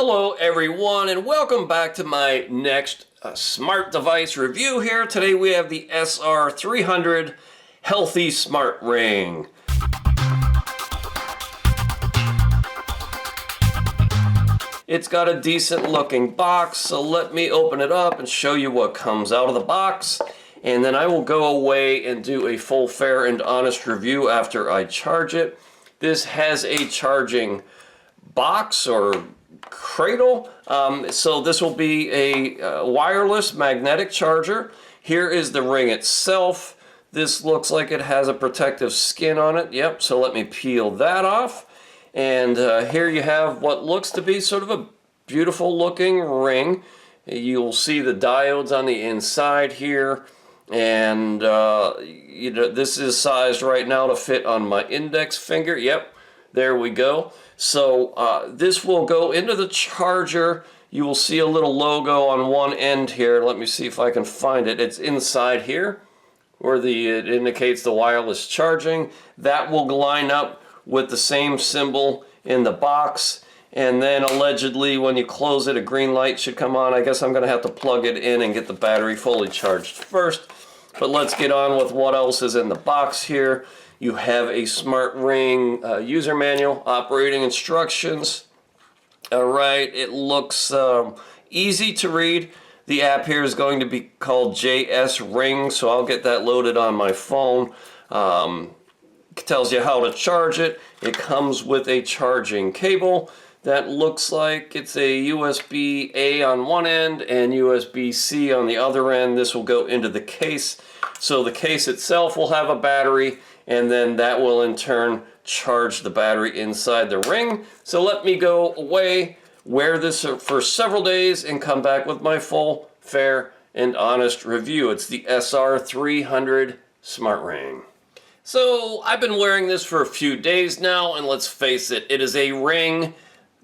Hello everyone, and welcome back to my next smart device review here. Today we have the SR300 Healthy Smart Ring. It's got a decent looking box, so let me open it up and show you what comes out of the box. And then I will go away and do a full, fair, and honest review after I charge it. This has a charging box or cradle, so this will be a wireless magnetic charger. Here is the ring itself. This looks like it has a protective skin on it. Yep, so let me peel that off. And here you have what looks to be sort of a beautiful looking ring. You'll see the diodes on the inside here. And you know, this is sized right now to fit on my index finger. Yep, there we go. So this will go into the charger. You will see a little logo on one end here. Let me see if I can find it. It's inside here where it indicates the wireless charging. That will line up with the same symbol in the box. And then allegedly when you close it, a green light should come on. I guess I'm going to have to plug it in and get the battery fully charged first. But let's get on with what else is in the box here. You have a smart ring user manual, operating instructions. All right, it looks easy to read. The app here is going to be called JS Ring, so I'll get that loaded on my phone. It tells you how to charge it. It comes with a charging cable that looks like it's a USB-A on one end and USB-C on the other end. This will go into the case. So the case itself will have a battery, and then that will in turn charge the battery inside the ring. So let me go away, wear this for several days, and come back with my full, fair, and honest review. It's the SR300 Smart Ring. So I've been wearing this for a few days now, and let's face it, it is a ring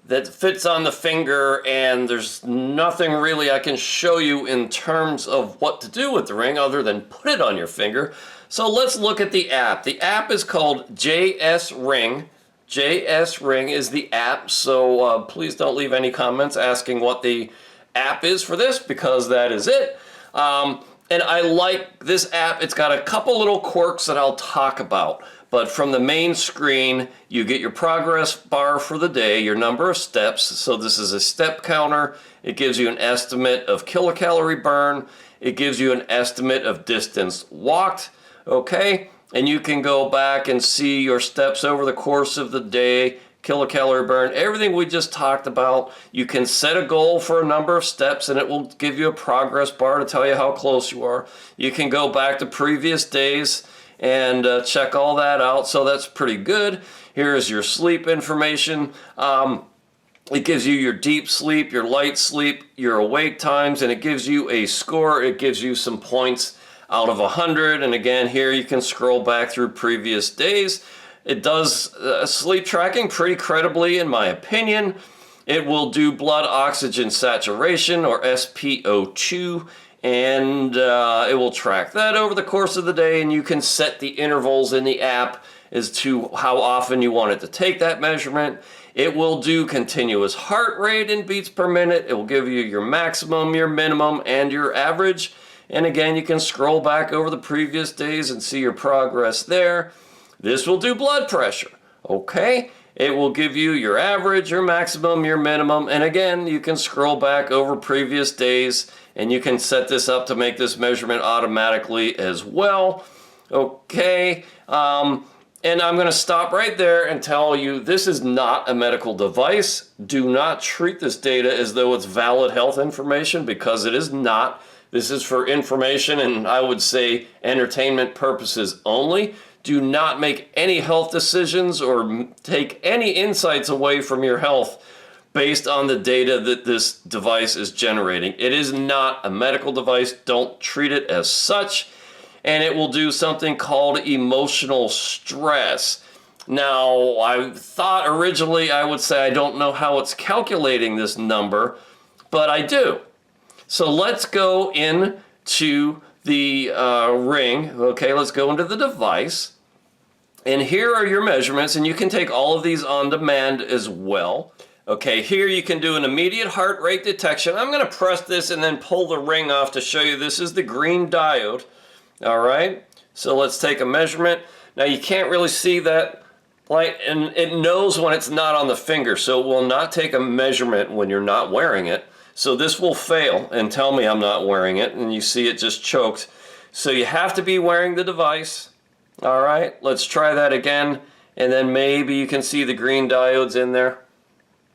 that fits on the finger, and there's nothing really I can show you in terms of what to do with the ring other than put it on your finger. So let's look at the app. The app is called JS Ring. JS Ring is the app, so please don't leave any comments asking what the app is for this, because that is it. And I like this app. It's got a couple little quirks that I'll talk about. But from the main screen, you get your progress bar for the day, your number of steps. So this is a step counter. It gives you an estimate of kilocalorie burn. It gives you an estimate of distance walked. Okay? And you can go back and see your steps over the course of the day, kilocalorie burn, everything we just talked about. You can set a goal for a number of steps and it will give you a progress bar to tell you how close you are. You can go back to previous days and check all that out, so that's pretty good. Here is your sleep information. It gives you your deep sleep, your light sleep, your awake times, and it gives you a score. It gives you some points out of 100, and again, here you can scroll back through previous days. It does sleep tracking pretty credibly, in my opinion. It will do blood oxygen saturation, or SPO2, and it will track that over the course of the day, and you can set the intervals in the app as to how often you want it to take that measurement. It will do continuous heart rate in beats per minute. It will give you your maximum, your minimum, and your average. And again, you can scroll back over the previous days and see your progress there. This will do blood pressure, okay? It will give you your average, your maximum, your minimum, and again, you can scroll back over previous days, and you can set this up to make this measurement automatically as well, okay? And I'm going to stop right there and tell you this is not a medical device. Do not treat this data as though it's valid health information, because it is not. This is for information and I would say entertainment purposes only. Do not make any health decisions or take any insights away from your health based on the data that this device is generating. It is not a medical device. Don't treat it as such. And it will do something called emotional stress. Now, I thought originally I would say I don't know how it's calculating this number, but I do. So let's go into the ring. Okay, let's go into the device. And here are your measurements, and you can take all of these on demand as well. Okay, here you can do an immediate heart rate detection. I'm going to press this and then pull the ring off to show you this is the green diode. All right, so let's take a measurement. Now you can't really see that light, and it knows when it's not on the finger, so it will not take a measurement when you're not wearing it. So this will fail and tell me I'm not wearing it, and you see it just choked. So you have to be wearing the device. All right, let's try that again, and then maybe you can see the green diodes in there.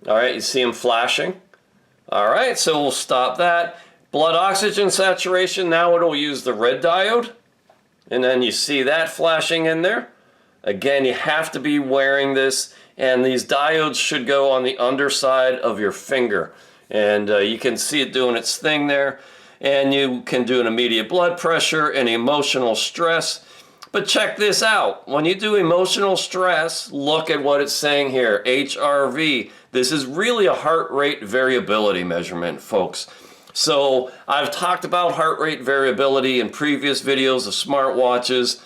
All right, you see them flashing. All right, so we'll stop that. Blood oxygen saturation, now it'll use the red diode. And then you see that flashing in there. Again, you have to be wearing this, and these diodes should go on the underside of your finger. And you can see it doing its thing there. And you can do an immediate blood pressure and emotional stress. But check this out. When you do emotional stress, look at what it's saying here, HRV. This is really a heart rate variability measurement, folks. So I've talked about heart rate variability in previous videos of smartwatches.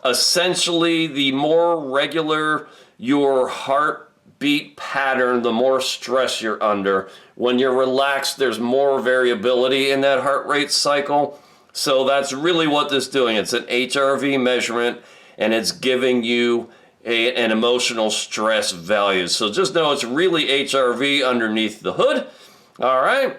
Essentially, the more regular your heartbeat pattern, the more stress you're under. When you're relaxed, there's more variability in that heart rate cycle. So that's really what this is doing. It's an HRV measurement, and it's giving you an emotional stress value. So just know it's really HRV underneath the hood. All right.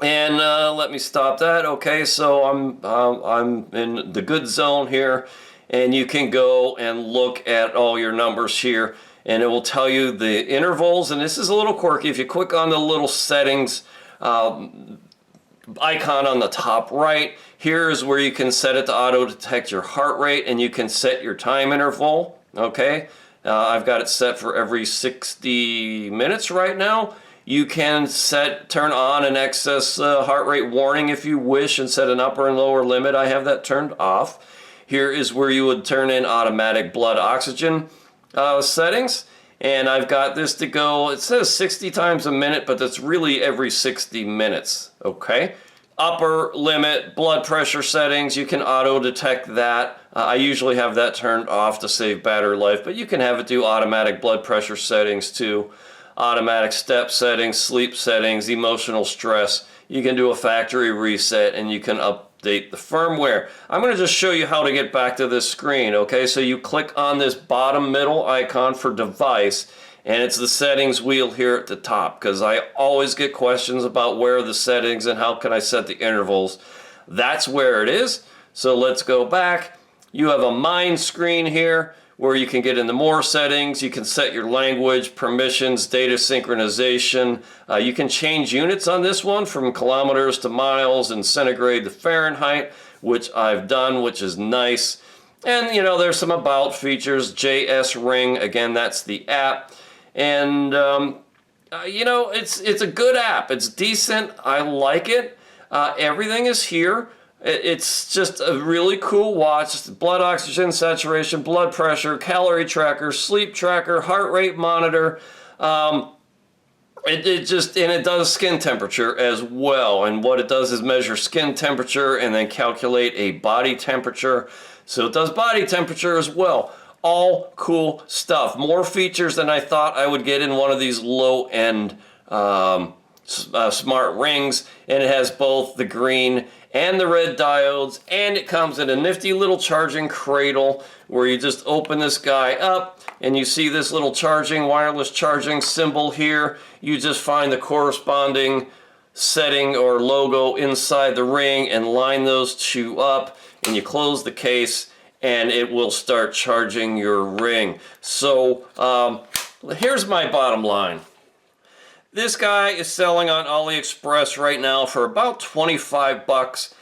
And let me stop that. Okay, so I'm in the good zone here, and you can go and look at all your numbers here, and it will tell you the intervals. And this is a little quirky. If you click on the little settings icon on the top right, here's where you can set it to auto detect your heart rate, and you can set your time interval. Okay, I've got it set for every 60 minutes right now. You can turn on an excess heart rate warning if you wish, and set an upper and lower limit. I have that turned off. Here is where you would turn in automatic blood oxygen settings. And I've got this to go, it says 60 times a minute, but that's really every 60 minutes, okay? Upper limit blood pressure settings, you can auto detect that. I usually have that turned off to save battery life, but you can have it do automatic blood pressure settings too. Automatic step settings, sleep settings, emotional stress. You can do a factory reset, and you can update the firmware. I'm going to just show you how to get back to this screen, okay? So you click on this bottom middle icon for device, and it's the settings wheel here at the top, because I always get questions about where are the settings and how can I set the intervals. That's where it is. So let's go back. You have a mind screen here where you can get into more settings. You can set your language, permissions, data synchronization. You can change units on this one from kilometers to miles and centigrade to Fahrenheit, which I've done, which is nice. And you know, there's some about features. JS Ring, again, that's the app. And you know, it's a good app. It's decent. I like it. Everything is here. It's just a really cool watch. Blood oxygen saturation, blood pressure, calorie tracker, sleep tracker, heart rate monitor. It does skin temperature as well. And what it does is measure skin temperature and then calculate a body temperature. So it does body temperature as well. All cool stuff. More features than I thought I would get in one of these low-end smart rings. And it has both the green and the red diodes, and it comes in a nifty little charging cradle where you just open this guy up and you see this little wireless charging symbol here. You just find the corresponding setting or logo inside the ring and line those two up, and you close the case and it will start charging your ring. So here's my bottom line. This guy is selling on AliExpress right now for about 25 bucks.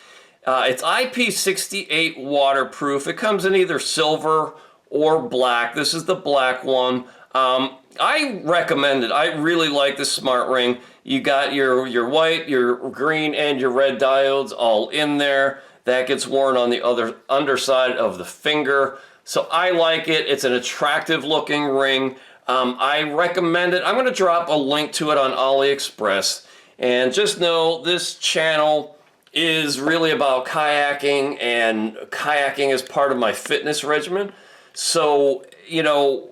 It's IP68 waterproof. It comes in either silver or black. This is the black one. I recommend it. I really like this smart ring. You got your white, your green, and your red diodes all in there. That gets worn on the other underside of the finger. So I like it. It's an attractive looking ring. I recommend it. I'm going to drop a link to it on AliExpress. And just know this channel is really about kayaking, and kayaking is part of my fitness regimen. So, you know,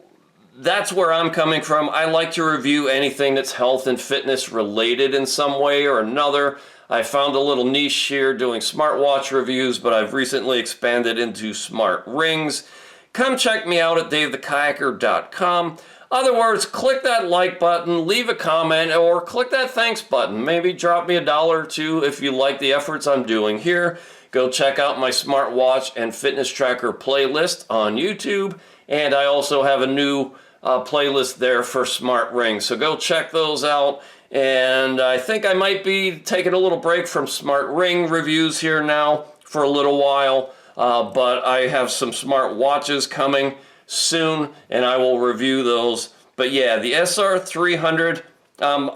that's where I'm coming from. I like to review anything that's health and fitness related in some way or another. I found a little niche here doing smartwatch reviews, but I've recently expanded into smart rings. Come check me out at davethekayaker.com. Other words, click that like button, leave a comment, or click that thanks button. Maybe drop me $1 or $2 if you like the efforts I'm doing here. Go check out my smartwatch and fitness tracker playlist on YouTube. And I also have a new playlist there for smart rings. So go check those out. And I think I might be taking a little break from smart ring reviews here now for a little while. But I have some smart watches coming soon, and I will review those. But yeah, the SR300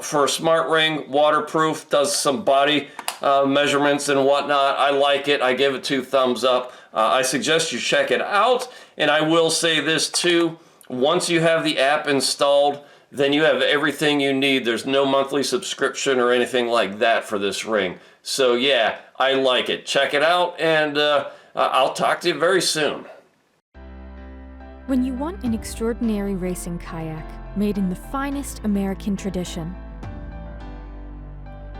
for a smart ring, waterproof, does some body measurements and whatnot. I like it. I give it 2 thumbs up. I suggest you check it out. And I will say this too, once you have the app installed, then you have everything you need. There's no monthly subscription or anything like that for this ring. So yeah, I like it. Check it out, and I'll talk to you very soon. When you want an extraordinary racing kayak made in the finest American tradition,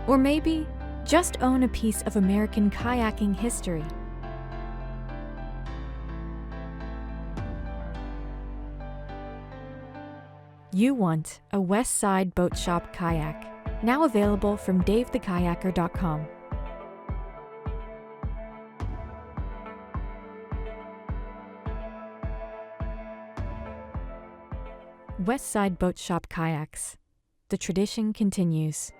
or maybe just own a piece of American kayaking history, you want a West Side Boat Shop kayak, now available from davethekayaker.com. West Side Boat Shop kayaks. The tradition continues.